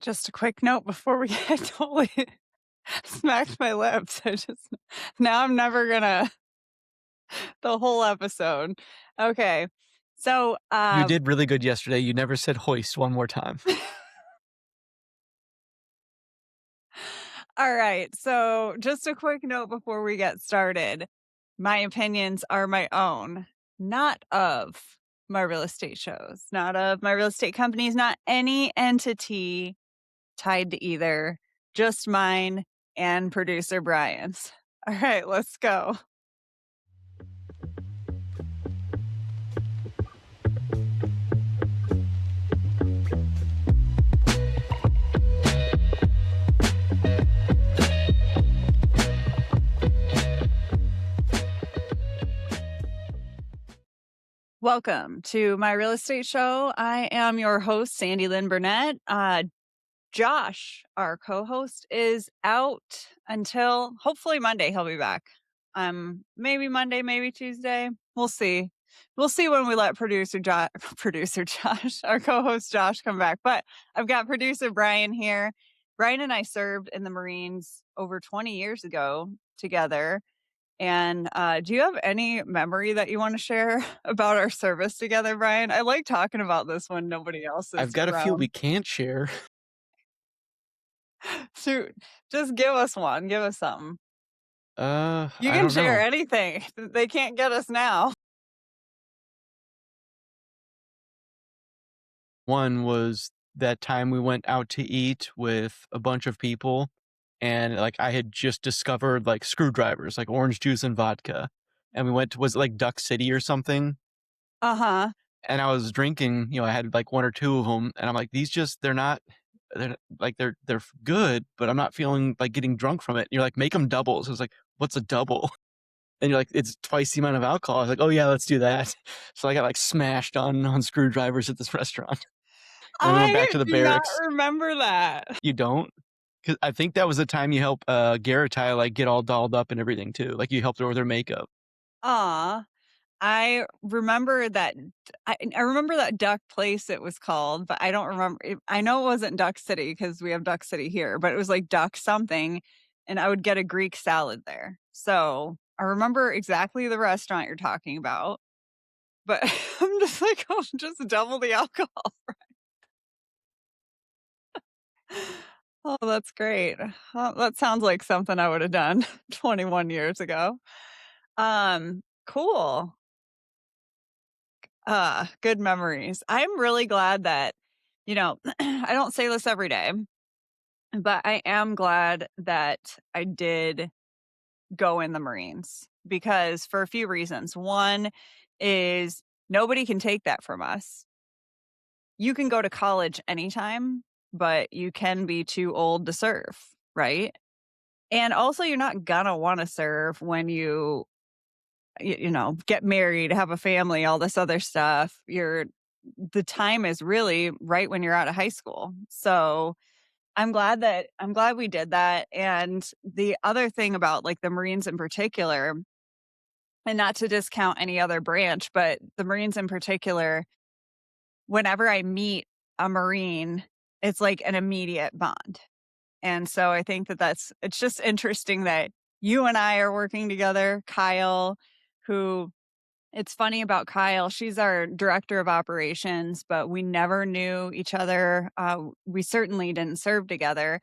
Just a quick note before we get totally smacked my lips. Now I'm never gonna the whole episode. Okay. So, You did really good yesterday. You never said hoist one more time. all right. So, just a quick note before we get started. My opinions are my own, not of my real estate shows, not of my real estate companies, not any entity tied to either, just mine and producer Brian's. All right, let's go. Welcome to my real estate show. I am your host, Sandi Lyn Burnett. Josh, our co-host, is out until hopefully Monday. He'll be back. Maybe Monday, maybe Tuesday. We'll see. We'll see when we let producer Josh, our co-host Josh, come back. But I've got producer Brian here. Brian and I served in the Marines over 20 years ago together. And do you have any memory that you want to share about our service together, Brian? I like talking about this when nobody else I've is got a few we around. can't share. Shoot, just give us one. Give us something. You I can don't share know. anything. They can't get us now. One was that time we went out to eat with a bunch of people, and like I had just discovered like screwdrivers, like orange juice and vodka. And we went to, was it like Duck City or something? Uh-huh. And I was drinking, I had like one or two of them, and I'm like, these just, they're good, but I'm not feeling like getting drunk from it. And you're like, make them doubles. I was like, what's a double? And you're like, it's twice the amount of alcohol. I was like, oh yeah, let's do that. So I got like smashed on screwdrivers at this restaurant. And then we went back I to the do not barracks. remember that. You don't? Because I think that was the time you helped Garrettine like get all dolled up and everything too. Like you helped her with her makeup. Aw. I remember that I remember that duck place it was called, but I don't remember I know it wasn't Duck City because we have Duck City here, but it was like Duck something, and I would get a Greek salad there. So, I remember exactly the restaurant you're talking about, but I'm just like, "Oh, just double the alcohol." Oh, that's great. That sounds like something I would have done 21 years ago. Cool. Good memories. I'm really glad that, I don't say this every day, but I am glad that I did go in the Marines because for a few reasons. One is nobody can take that from us. You can go to college anytime, but you can be too old to serve, right? And also, you're not gonna want to serve when get married, have a family, all this other stuff. The time is really right when you're out of high school. So I'm glad we did that. And the other thing about like the Marines in particular, and not to discount any other branch, but the Marines in particular, whenever I meet a Marine, it's like an immediate bond. And so I think it's just interesting that you and I are working together. Kyle, who it's funny about Kyle, she's our director of operations, but we never knew each other. We certainly didn't serve together.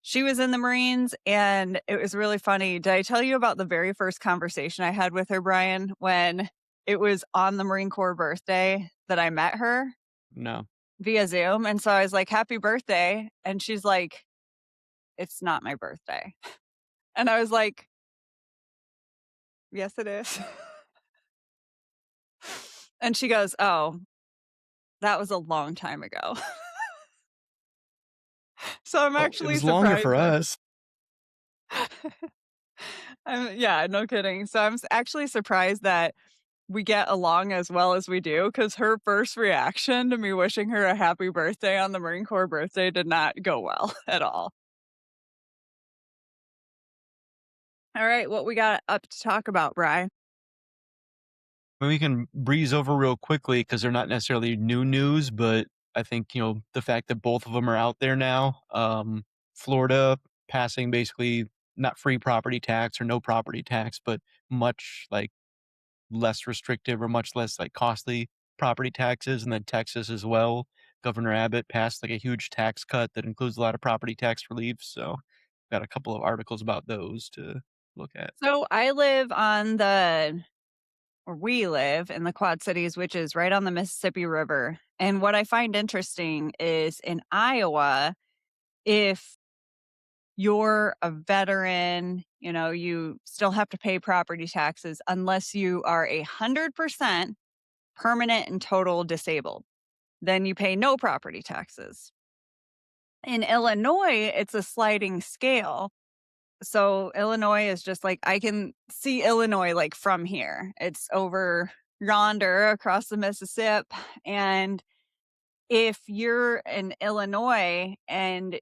She was in the Marines, and it was really funny. Did I tell you about the very first conversation I had with her, Brian, when it was on the Marine Corps birthday that I met her No. via Zoom? And so I was like, "Happy birthday." And she's like, "It's not my birthday." And I was like, "Yes, it is." And she goes, "Oh, that was a long time ago." So I'm Oh, it actually was longer surprised for that us. yeah, no kidding. So actually surprised that we get along as well as we do because her first reaction to me wishing her a happy birthday on the Marine Corps birthday did not go well at all. All right, what we got up to talk about, Bri? We can breeze over real quickly because they're not necessarily new news, but I think, the fact that both of them are out there now, Florida passing basically not free property tax or no property tax, but much, like, less restrictive or much less, like, costly property taxes, and then Texas as well. Governor Abbott passed, like, a huge tax cut that includes a lot of property tax relief, so got a couple of articles about those to look at. So I live on the or we live in the Quad Cities, which is right on the Mississippi River. And what I find interesting is in Iowa, if you're a veteran, you still have to pay property taxes unless you are 100% permanent and total disabled. Then you pay no property taxes. In Illinois, it's a sliding scale. So Illinois is just like I can see Illinois like from here. It's over yonder across the Mississippi. And if you're in Illinois and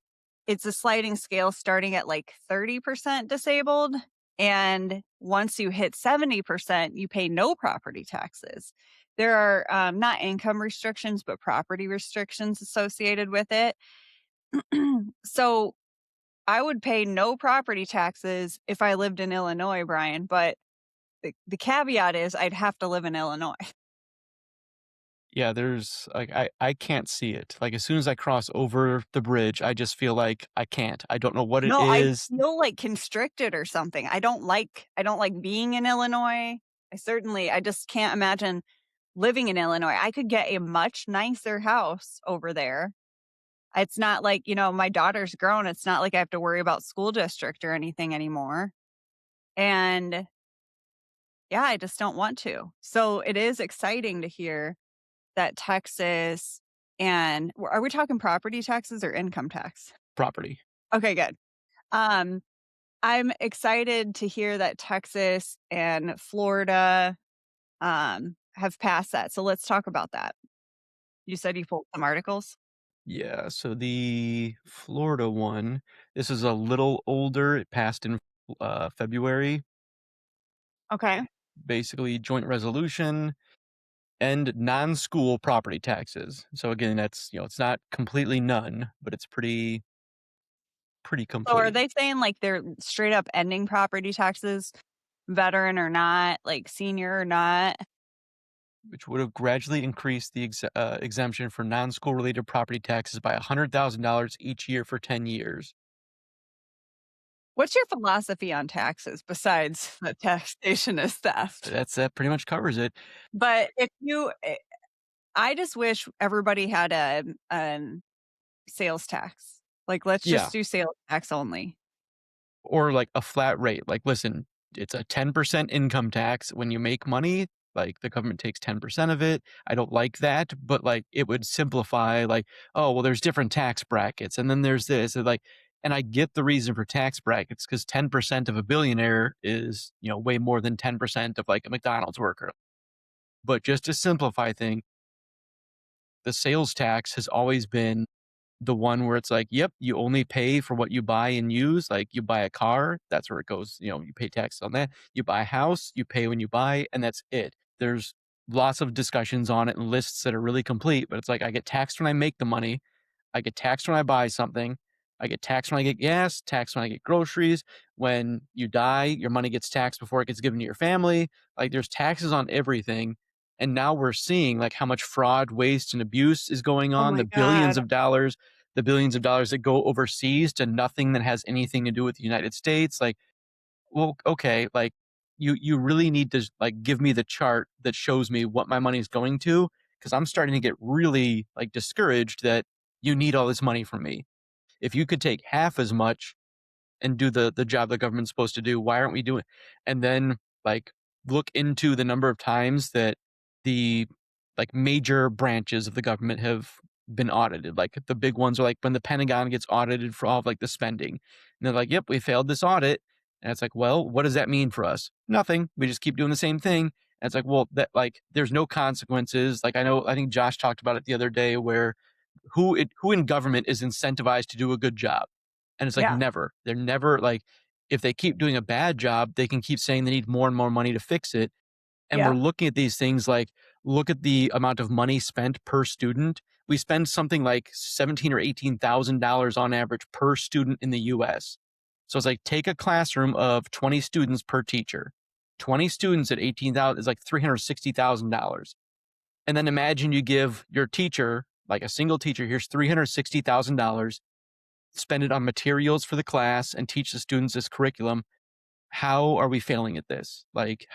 it's a sliding scale starting at like 30% disabled, and once you hit 70%, you pay no property taxes. There are not income restrictions, but property restrictions associated with it. So I would pay no property taxes if I lived in Illinois, Brian, but the caveat is I'd have to live in Illinois. Yeah, there's like I can't see it. Like, as soon as I cross over the bridge, I just feel like I can't. I don't know what it No, I is. feel, like, constricted or something. I don't like being in Illinois. I just can't imagine living in Illinois. I could get a much nicer house over there. It's not like, my daughter's grown, it's not like I have to worry about school district or anything anymore, and, yeah, I just don't want to. So, it is exciting to hear that Texas and are we talking property taxes or income tax? Property. Okay, good. Um, I'm excited to hear that Texas and Florida, have passed that, so let's talk about that. You said you pulled some articles? Yeah, so the Florida one, this is a little older. It passed in February. Okay. Basically, joint resolution and non-school property taxes. So again, that's it's not completely none, but it's pretty So are complete, they saying, like, they're straight up ending property taxes, veteran or not, like, senior or not? which would have gradually increased the exemption for non-school related property taxes by $100,000 each year for 10 years. What's your philosophy on taxes besides that taxation is theft? That pretty much covers it. But if I just wish everybody had sales tax. Like, let's Yeah, just do sales tax only. or like a flat rate. Like, listen, it's a 10% income tax when you make money. Like, the government takes 10% of it. I don't like that, but like it would simplify, like, oh, well, there's different tax brackets, and then there's this, and like, and I get the reason for tax brackets because 10% of a billionaire is, way more than 10% of like a McDonald's worker. But just to simplify things, the sales tax has always been the one where it's like, yep, you only pay for what you buy and use. Like, you buy a car, that's where it goes. You pay tax on that. You buy a house, you pay when you buy, and that's it. There's lots of discussions on it and lists that are really complete, but it's like I get taxed when I make the money. I get taxed when I buy something. I get taxed when I get gas, taxed when I get groceries. When you die, your money gets taxed before it gets given to your family. Like, there's taxes on everything. And now we're seeing like how much fraud, waste, and abuse is going Oh on, my god. the billions of dollars that go overseas to nothing that has anything to do with the United States. Like, well, okay, like you really need to like give me the chart that shows me what my money is going to, because I'm starting to get really like discouraged that you need all this money from me. If you could take half as much and do the job the government's supposed to do. Why aren't we doing? And then like look into the number of times that the like major branches of the government have been audited. Like, the big ones are like when the Pentagon gets audited for all of like the spending. And they're like, "Yep, we failed this audit." And it's like, "Well, what does that mean for us?" Nothing. We just keep doing the same thing. And it's like, well, that like there's no consequences. Like, I think Josh talked about it the other day where who in government is incentivized to do a good job? And it's like, Yeah, never. They're never like, if they keep doing a bad job, they can keep saying they need more and more money to fix it. And we're yeah. looking at these things like, look at the amount of money spent per student. we spend something like 17 or $18,000 on average per student in the US. So it's like take a classroom of 20 students per teacher. 20 students at 18,000 is like $360,000. And then imagine you give your teacher, like a single teacher, here's $360,000, spend it on materials for the class and teach the students this curriculum. How are we failing at this? Like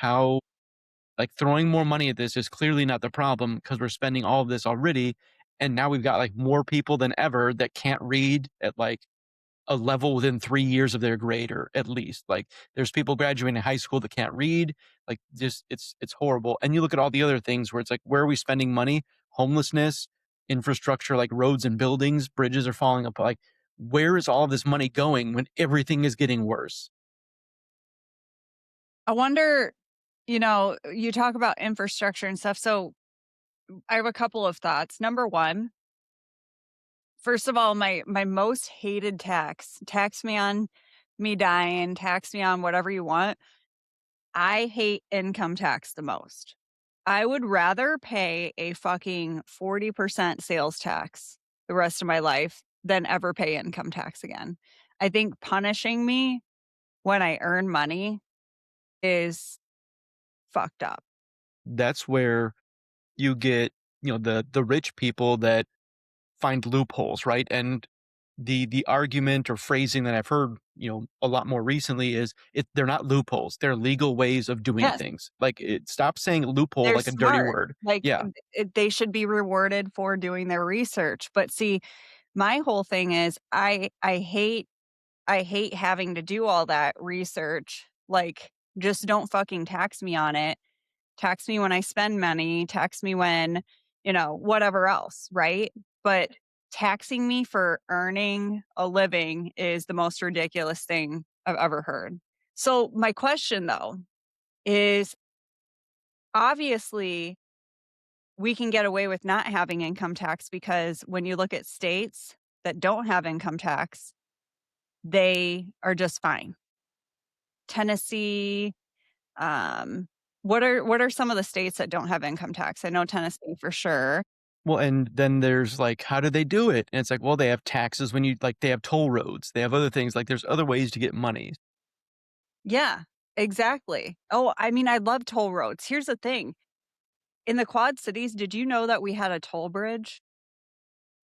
throwing more money at this is clearly not the problem because we're spending all of this already. And now we've got like more people than ever that can't read at like a level within 3 years of their grade, or at least like there's people graduating high school that can't read. Like just it's horrible. And you look at all the other things where it's like, where are we spending money? Homelessness, infrastructure, like roads and buildings, bridges are falling apart. Like, where is all of this money going when everything is getting worse? I wonder, you talk about infrastructure and stuff. So I have a couple of thoughts. Number one, first of all, my most hated tax me on me dying, tax me on whatever you want. I hate income tax the most. I would rather pay a fucking 40% sales tax the rest of my life than ever pay income tax again. I think punishing me when I earn money is fucked up. That's where you get, the rich people that find loopholes, right? And the argument or phrasing that I've heard, a lot more recently is they're not loopholes. They're legal ways of doing Yes, things. Like stop saying loophole they're like a dirty smart. word. Like, Yeah. they should be rewarded for doing their research. But see, my whole thing is I hate having to do all that research. Like, just don't fucking tax me on it. Tax me when I spend money, tax me when, whatever else, right? But taxing me for earning a living is the most ridiculous thing I've ever heard. So, my question though is, obviously we can get away with not having income tax because when you look at states that don't have income tax, they are just fine. Tennessee, what are some of the states that don't have income tax? I know Tennessee for sure. Well, and then there's like, how do they do it? And it's like, well, they have taxes when they have toll roads. They have other things. Like there's other ways to get money. Yeah, exactly. Oh, I mean, I love toll roads. Here's the thing. In the Quad Cities, did you know that we had a toll bridge?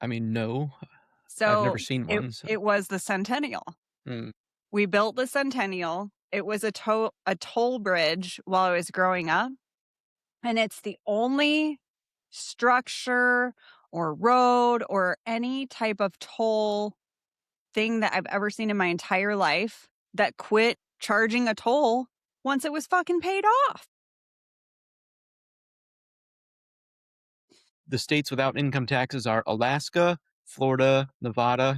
I mean, no, I've So never seen it one. So, it was the Centennial. mm. We built the Centennial. It was a toll bridge while I was growing up, and it's the only structure or road or any type of toll thing that I've ever seen in my entire life that quit charging a toll once it was fucking paid off. The states without income taxes are Alaska, Florida, Nevada,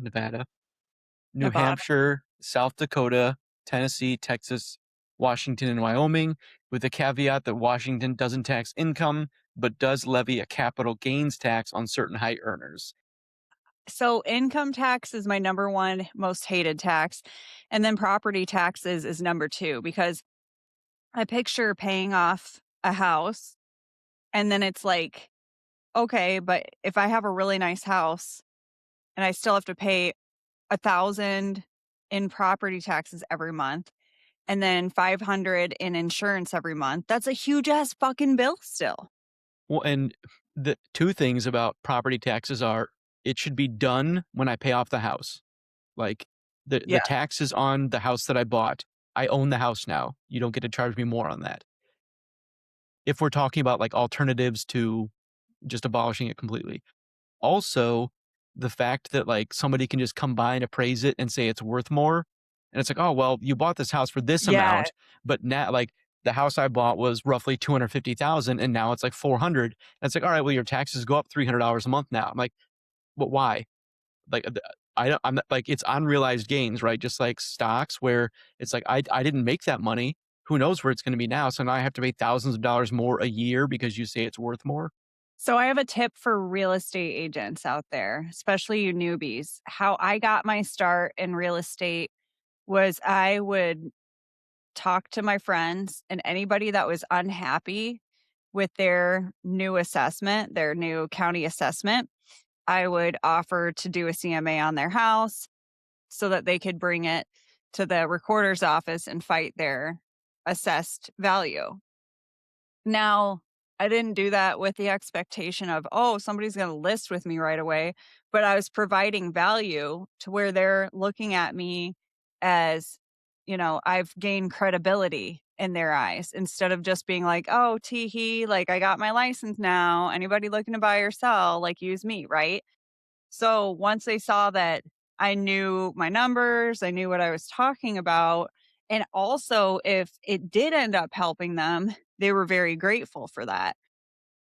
New Nevada. Hampshire, South Dakota, Tennessee, Texas, Washington, and Wyoming, with the caveat that Washington doesn't tax income, but does levy a capital gains tax on certain high earners. So income tax is my number one most hated tax. And then property taxes is number two because I picture paying off a house and then it's like, okay, but if I have a really nice house and I still have to pay 1,000 in property taxes every month and then 500 in insurance every month, that's a huge ass fucking bill still. Well, and the two things about property taxes are it should be done when I pay off the house. Like the Yeah. taxes on the house that I bought, I own the house now. You don't get to charge me more on that. If we're talking about like alternatives to just abolishing it completely. Also, the fact that like somebody can just come by and appraise it and say it's worth more. And it's like, oh, well, you bought this house for this Yeah. amount, but now like the house I bought was roughly 250,000 and now it's like 400. And it's like, all right, well, your taxes go up $300 a month now. I'm like, but why? Like, I'm not, like, it's unrealized gains, right? Just like stocks where it's like, I didn't make that money. Who knows where it's going to be now? So now I have to pay thousands of dollars more a year because you say it's worth more. So I have a tip for real estate agents out there, especially you newbies. How I got my start in real estate was I would talk to my friends and anybody that was unhappy with their new assessment, their new county assessment. I would offer to do a CMA on their house so that they could bring it to the recorder's office and fight their assessed value. Now, I didn't do that with the expectation of, oh, somebody's going to list with me right away, but I was providing value to where they're looking at me as, I've gained credibility in their eyes instead of just being like, oh, tee hee, like I got my license now. Anybody looking to buy or sell, like use me, right? So once they saw that I knew my numbers, I knew what I was talking about, and also if it did end up helping them, they were very grateful for that.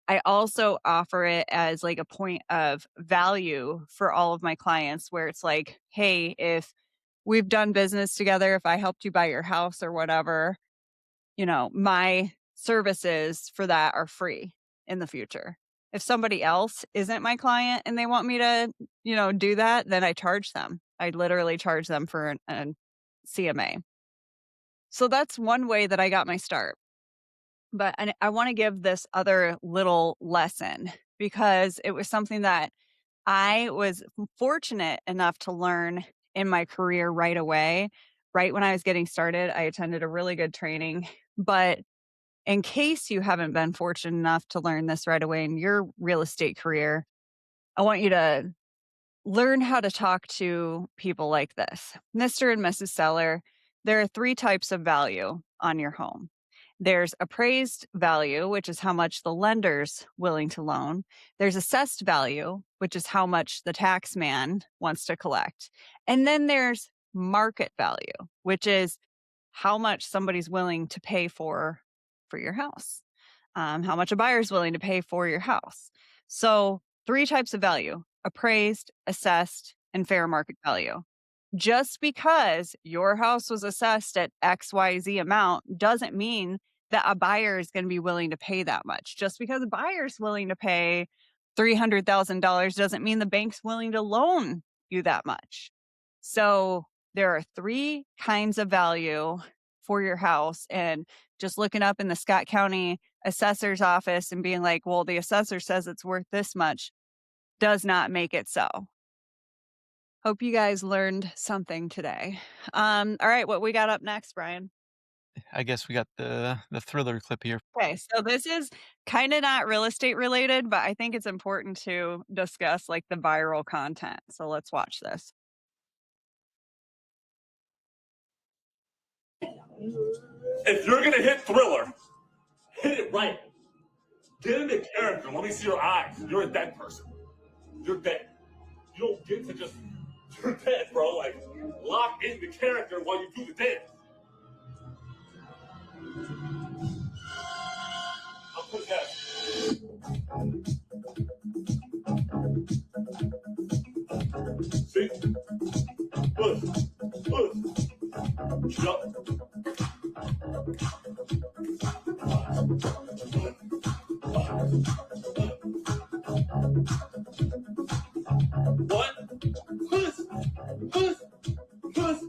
I also offer it as like a point of value for all of my clients where it's like, hey, if we've done business together, if I helped you buy your house or whatever, my services for that are free in the future. If somebody else isn't my client and they want me to, do that, then I charge them. I literally charge them for an CMA. So that's one way that I got my start. But I want to give this other little lesson because it was something that I was fortunate enough to learn in my career right away. Right when I was getting started, I attended a really good training, but in case you haven't been fortunate enough to learn this right away in your real estate career, I want you to learn how to talk to people like this. Mr. and Mrs. Seller, there are three types of value on your home. There's appraised value, which is how much the lender's willing to loan. There's assessed value, which is how much the tax man wants to collect. And then there's market value, which is how much somebody's willing to pay for your house, how much a buyer's willing to pay for your house. So, three types of value: appraised, assessed, and fair market value. Just because your house was assessed at XYZ amount doesn't mean that a buyer is going to be willing to pay that much. Just because a buyer's willing to pay $300,000 doesn't mean the bank's willing to loan you that much. So there are three kinds of value for your house. And just looking up in the Scott County assessor's office and being like, well, the assessor says it's worth this much does not make it so. Hope you guys learned something today. All right, what we got up next, Brian? I guess we got the thriller clip here. Okay, so this is kind of not real estate related, but I think it's important to discuss like the viral content. So let's watch this. If you're gonna hit thriller, hit it right. Get into character. Let me see your eyes. You're a dead person. You're dead. You don't get to just, you're dead, bro. Like, lock into character while you do the dance. I'm possessed. See? Push. Yup. What? Push. Push. Push.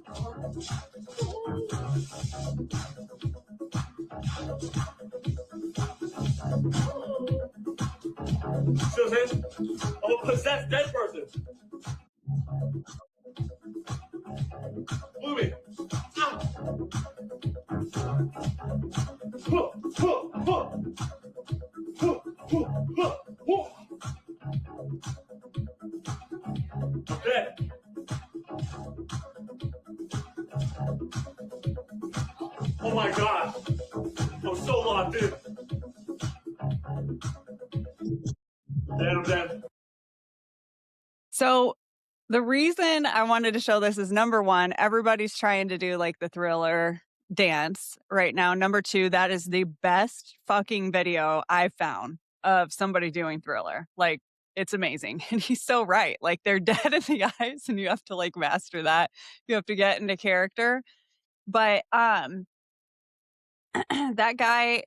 See what I'm saying? I'm a possessed dead person. Move it. Ah. Huh, huh, huh. Huh, huh, huh, huh. I'm dead. Oh my God. I'm so locked in. Dead, I'm dead. So the reason I wanted to show this is number one, everybody's trying to do like the thriller dance right now. Number two, that is the best fucking video I've found of somebody doing thriller. Like, it's amazing. And he's so right. Like, they're dead in the eyes, and you have to like master that. You have to get into character. But that guy,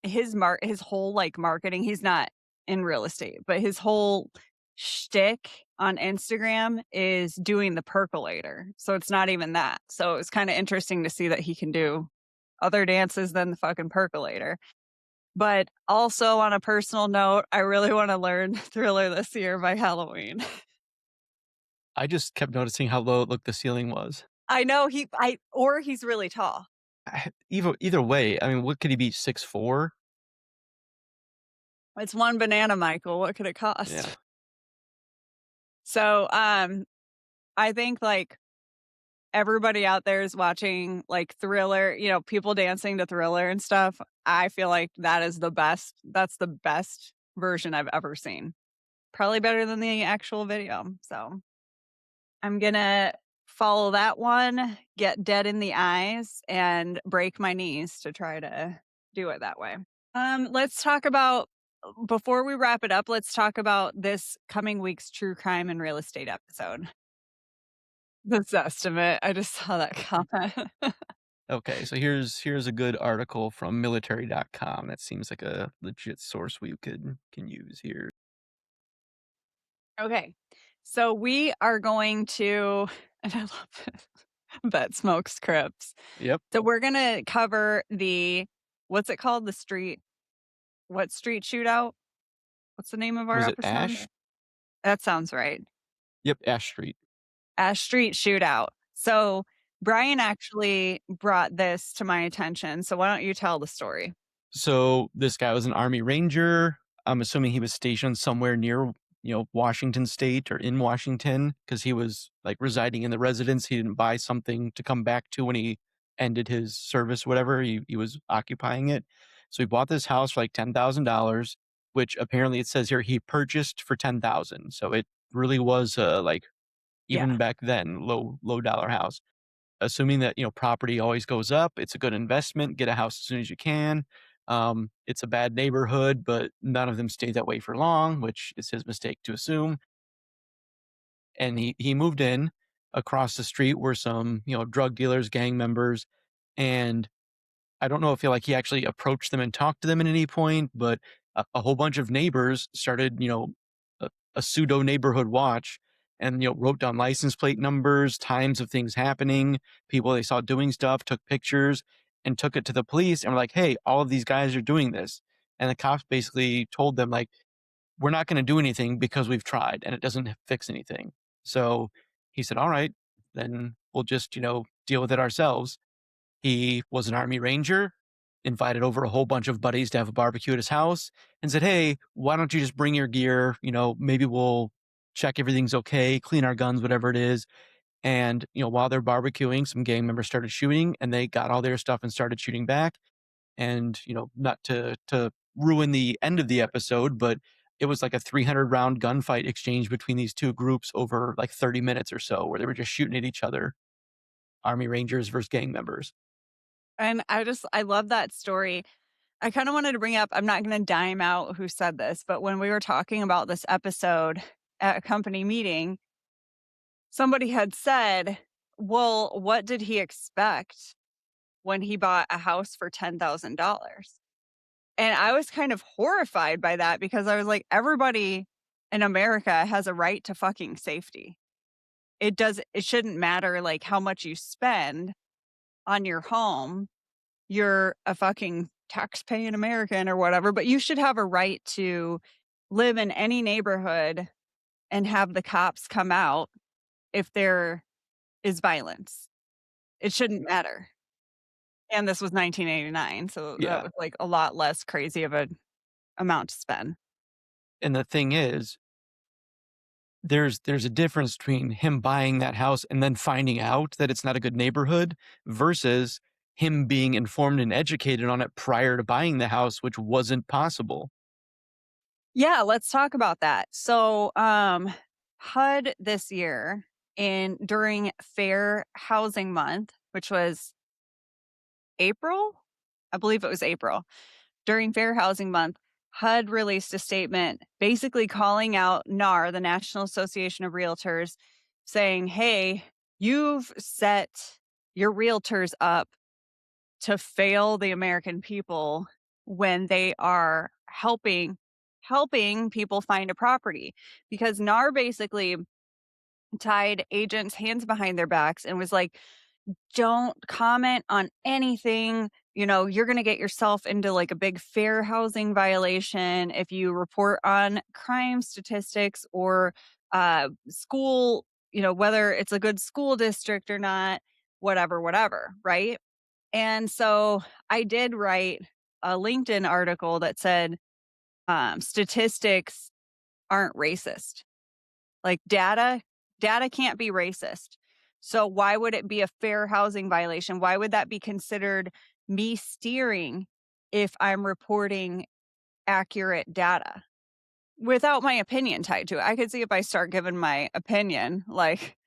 his whole like marketing, he's not in real estate, but his whole shtick on Instagram is doing the percolator. So it's not even that. So it's kind of interesting to see that he can do other dances than the fucking percolator. But also on a personal note, I really wanna learn Thriller this year by Halloween. I just kept noticing how low it looked the ceiling was. I know or he's really tall. Either way, I mean, what could he be, 6'4"? It's one banana, Michael, what could it Yeah. cost? So, I think, like, everybody out there is watching, like, Thriller, people dancing to Thriller and stuff. I feel like that's the best version I've ever seen. Probably better than the actual video, so I'm gonna follow that one, get dead in the eyes, and break my knees to try to do it that way. Let's talk about before we wrap it up, let's talk about this coming week's true crime and real estate episode. This estimate. I just saw that comment. Okay, so here's a good article from military.com. That seems like a legit source we can use here. Okay. So we are going to and I love it. Bet smokes Crips. Yep. So we're gonna cover the what's it called? What street shootout? What's the name of our Was it episode? Ash? That sounds right. Yep, Ash Street. Ash Street Shootout. So Brian actually brought this to my attention. So why don't you tell the story? So this guy was an Army Ranger. I'm assuming he was stationed somewhere near, Washington State or in Washington because he was like residing in the residence. He didn't buy something to come back to when he ended his service, whatever. He was occupying it. So he bought this house for like $10,000, which apparently it says here he purchased for 10,000. So it really was like Yeah. even back then low dollar house. Assuming that, property always goes up, it's a good investment, get a house as soon as you can. It's a bad neighborhood, but none of them stay that way for long, which is his mistake to assume. And he moved in. Across the street were some, drug dealers, gang members, and I don't know if he actually approached them and talked to them at any point, but a whole bunch of neighbors started, a pseudo neighborhood watch and, wrote down license plate numbers, times of things happening, people they saw doing stuff, took pictures and took it to the police and were like, hey, all of these guys are doing this. And the cops basically told them, like, we're not going to do anything because we've tried and it doesn't fix anything. So he said, all right, then we'll just, deal with it ourselves. He was an Army Ranger, invited over a whole bunch of buddies to have a barbecue at his house and said, hey, why don't you just bring your gear? Maybe we'll check everything's okay, clean our guns, whatever it is. And, while they're barbecuing, some gang members started shooting and they got all their stuff and started shooting back. And, not to ruin the end of the episode, but it was like a 300 round gunfight exchange between these two groups over like 30 minutes or so, where they were just shooting at each other. Army Rangers versus gang members. And I love that story. I kind of wanted to bring up, I'm not going to dime out who said this, but when we were talking about this episode at a company meeting, somebody had said, well, what did he expect when he bought a house for $10,000? And I was kind of horrified by that because I was like, everybody in America has a right to fucking safety. It shouldn't matter like how much you spend on your home. You're a fucking tax-paying American or whatever, but you should have a right to live in any neighborhood and have the cops come out if there is violence. It shouldn't matter. And this was 1989, so that Yeah. was, like, a lot less crazy of an amount to spend. And the thing is, there's a difference between him buying that house and then finding out that it's not a good neighborhood versus him being informed and educated on it prior to buying the house, which wasn't possible. Yeah, let's talk about that. So, HUD this year during Fair Housing Month, which was April? I believe it was April. During Fair Housing Month, HUD released a statement basically calling out NAR, the National Association of Realtors, saying, hey, you've set your realtors up to fail the American people when they are helping people find a property. Because NAR basically tied agents' hands behind their backs and was like, don't comment on anything you're going to get yourself into like a big fair housing violation if you report on crime statistics or school, whether it's a good school district or not, whatever, right? And so I did write a LinkedIn article that said statistics aren't racist. Like data can't be racist. So why would it be a fair housing violation? Why would that be considered me steering if I'm reporting accurate data without my opinion tied to it? I could see if I start giving my opinion, like,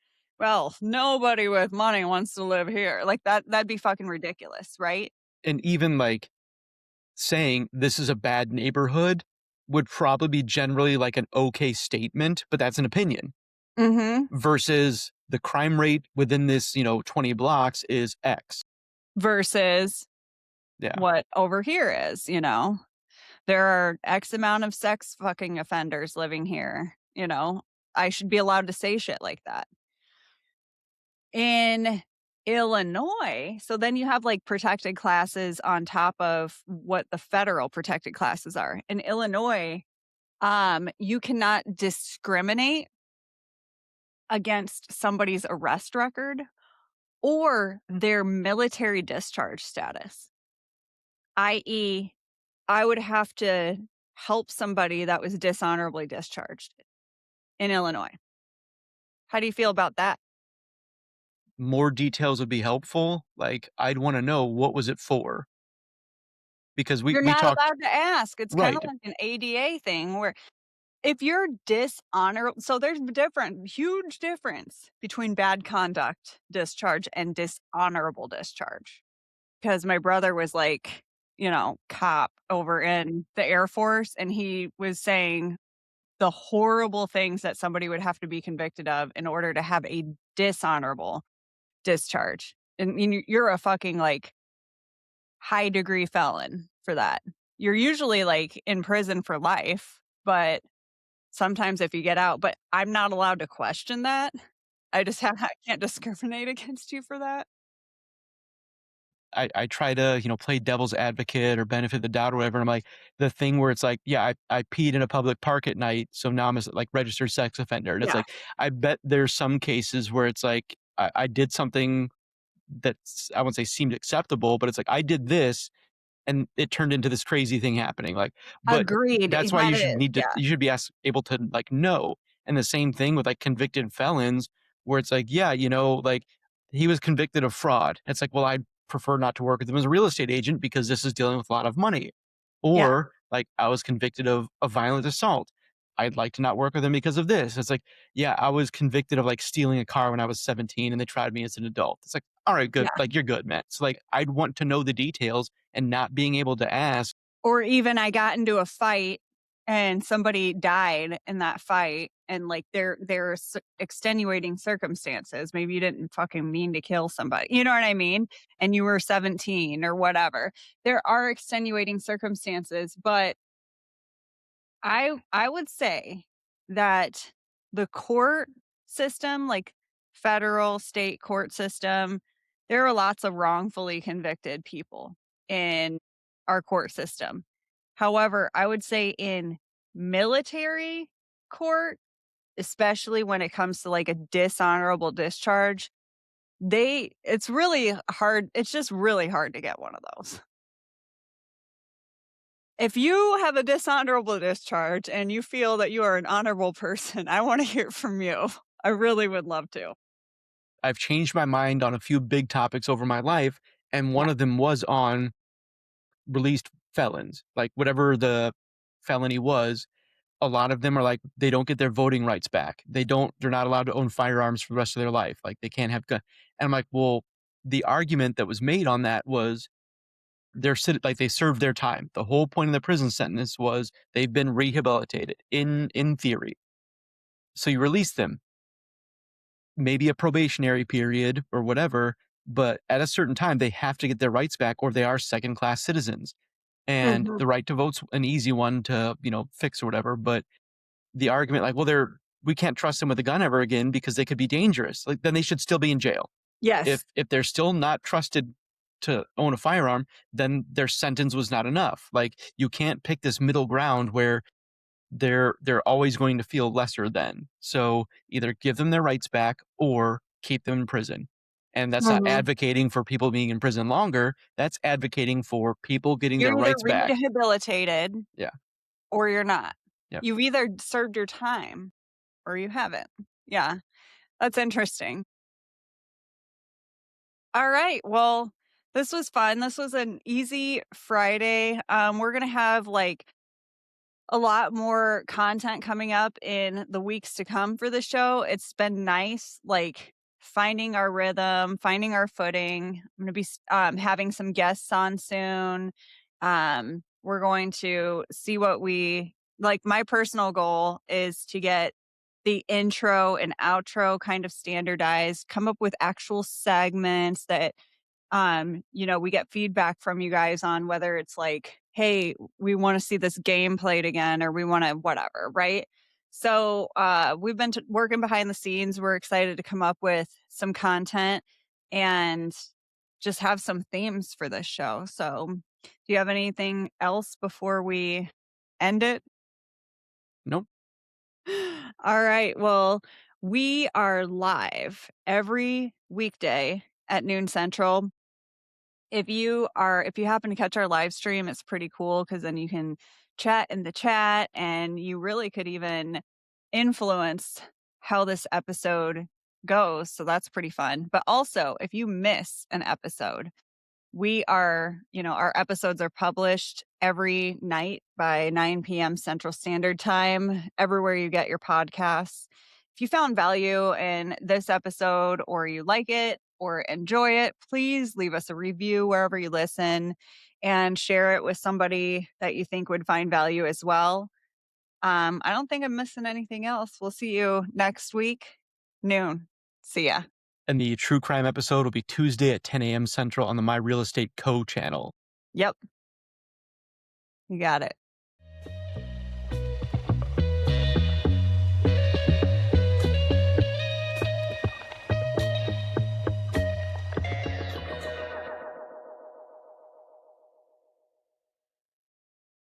well, nobody with money wants to live here. Like that'd be fucking ridiculous, right? And even like saying this is a bad neighborhood would probably be generally like an okay statement, but that's an opinion Mhm. versus the crime rate within this, 20 blocks is X. Versus Yeah. what over here is. There are X amount of sex fucking offenders living here. I should be allowed to say shit like that. In Illinois, so then you have like protected classes on top of what the federal protected classes are. In Illinois, you cannot discriminate against somebody's arrest record or their military discharge status, i.e., I would have to help somebody that was dishonorably discharged in Illinois. How do you feel about that? More details would be helpful. Like, I'd want to know what was it for? Because we You're we not talked allowed to ask. It's kinda right. like an ADA thing where if you're dishonorable, so there's huge difference between bad conduct discharge and dishonorable discharge. Because my brother was like, cop over in the Air Force, and he was saying the horrible things that somebody would have to be convicted of in order to have a dishonorable discharge. And you're a fucking like high degree felon for that. You're usually like in prison for life, but sometimes if you get out, but I'm not allowed to question that. I can't discriminate against you for that. I try to, play devil's advocate or benefit the doubt or whatever. I'm like, the thing where it's like, yeah, I peed in a public park at night, so now I'm a like registered sex offender. And it's Yeah, like, I bet there's some cases where it's like I did something that's I wouldn't say seemed acceptable, but it's like I did this and it turned into this crazy thing happening. Like, but agreed. that's why That is, yeah, you should be able to like know. And the same thing with like convicted felons, where it's like, yeah, like he was convicted of fraud. It's like, well, I prefer not to work with him as a real estate agent because this is dealing with a lot of money. yeah, Or like I was convicted of a violent assault. I'd like to not work with him because of this. It's like, yeah, I was convicted of like stealing a car when I was 17 and they tried me as an adult. It's like, all right, good. yeah. Like you're good, man. So like I'd want to know the details and not being able to ask. Or even I got into a fight and somebody died in that fight, and like there's extenuating circumstances. Maybe you didn't fucking mean to kill somebody. You know what I mean? And you were 17 or whatever. There are extenuating circumstances, but I would say that the court system, like federal, state court system, there are lots of wrongfully convicted people in our court system. However, I would say in military court, especially when it comes to like a dishonorable discharge, it's really hard. It's just really hard to get one of those. If you have a dishonorable discharge and you feel that you are an honorable person, I want to hear from you. I really would love to. I've changed my mind on a few big topics over my life. And Yeah. one of them was on released felons, like whatever the felony was. A lot of them are like, they don't get their voting rights back. They're not allowed to own firearms for the rest of their life. Like they can't have gun. And I'm like, well, the argument that was made on that was like they served their time. The whole point of the prison sentence was they've been rehabilitated in theory. So you release them, maybe a probationary period or whatever, but at a certain time they have to get their rights back or they are second class citizens. And Mhm. the right to vote's an easy one to, fix or whatever, but the argument like, well, we can't trust them with a gun ever again because they could be dangerous. Like then they should still be in jail. Yes. If they're still not trusted to own a firearm, then their sentence was not enough. Like, you can't pick this middle ground where they're always going to feel lesser than. So either give them their rights back or keep them in prison. And that's not Mhm. advocating for people being in prison longer. That's advocating for people getting their You're either rights back. rehabilitated Yeah. or you're not. Yep. You've either served your time or you haven't. Yeah, that's interesting. All right. Well, this was fun. This was an easy Friday. We're gonna have like a lot more content coming up in the weeks to come for the show. It's been nice, like finding our rhythm, finding our footing. I'm going to be having some guests on soon. We're going to see what we like. My personal goal is to get the intro and outro kind of standardized, come up with actual segments that we get feedback from you guys on whether it's like, hey, we want to see this game played again or we want to whatever, right? So we've been working behind the scenes. We're excited to come up with some content and just have some themes for this show. So do you have anything else before we end it? Nope. All right. Well, we are live every weekday at noon central. If you happen to catch our live stream, it's pretty cool because then you can chat in the chat and you really could even influence how this episode goes. So that's pretty fun. But also, if you miss an episode, our episodes are published every night by 9 p.m. Central Standard Time, everywhere you get your podcasts. If you found value in this episode or you like it or enjoy it, please leave us a review wherever you listen and share it with somebody that you think would find value as well. I don't think I'm missing anything else. We'll see you next week, noon. See ya. And the true crime episode will be Tuesday at 10 a.m. Central on the My Real Estate Co channel. Yep. You got it.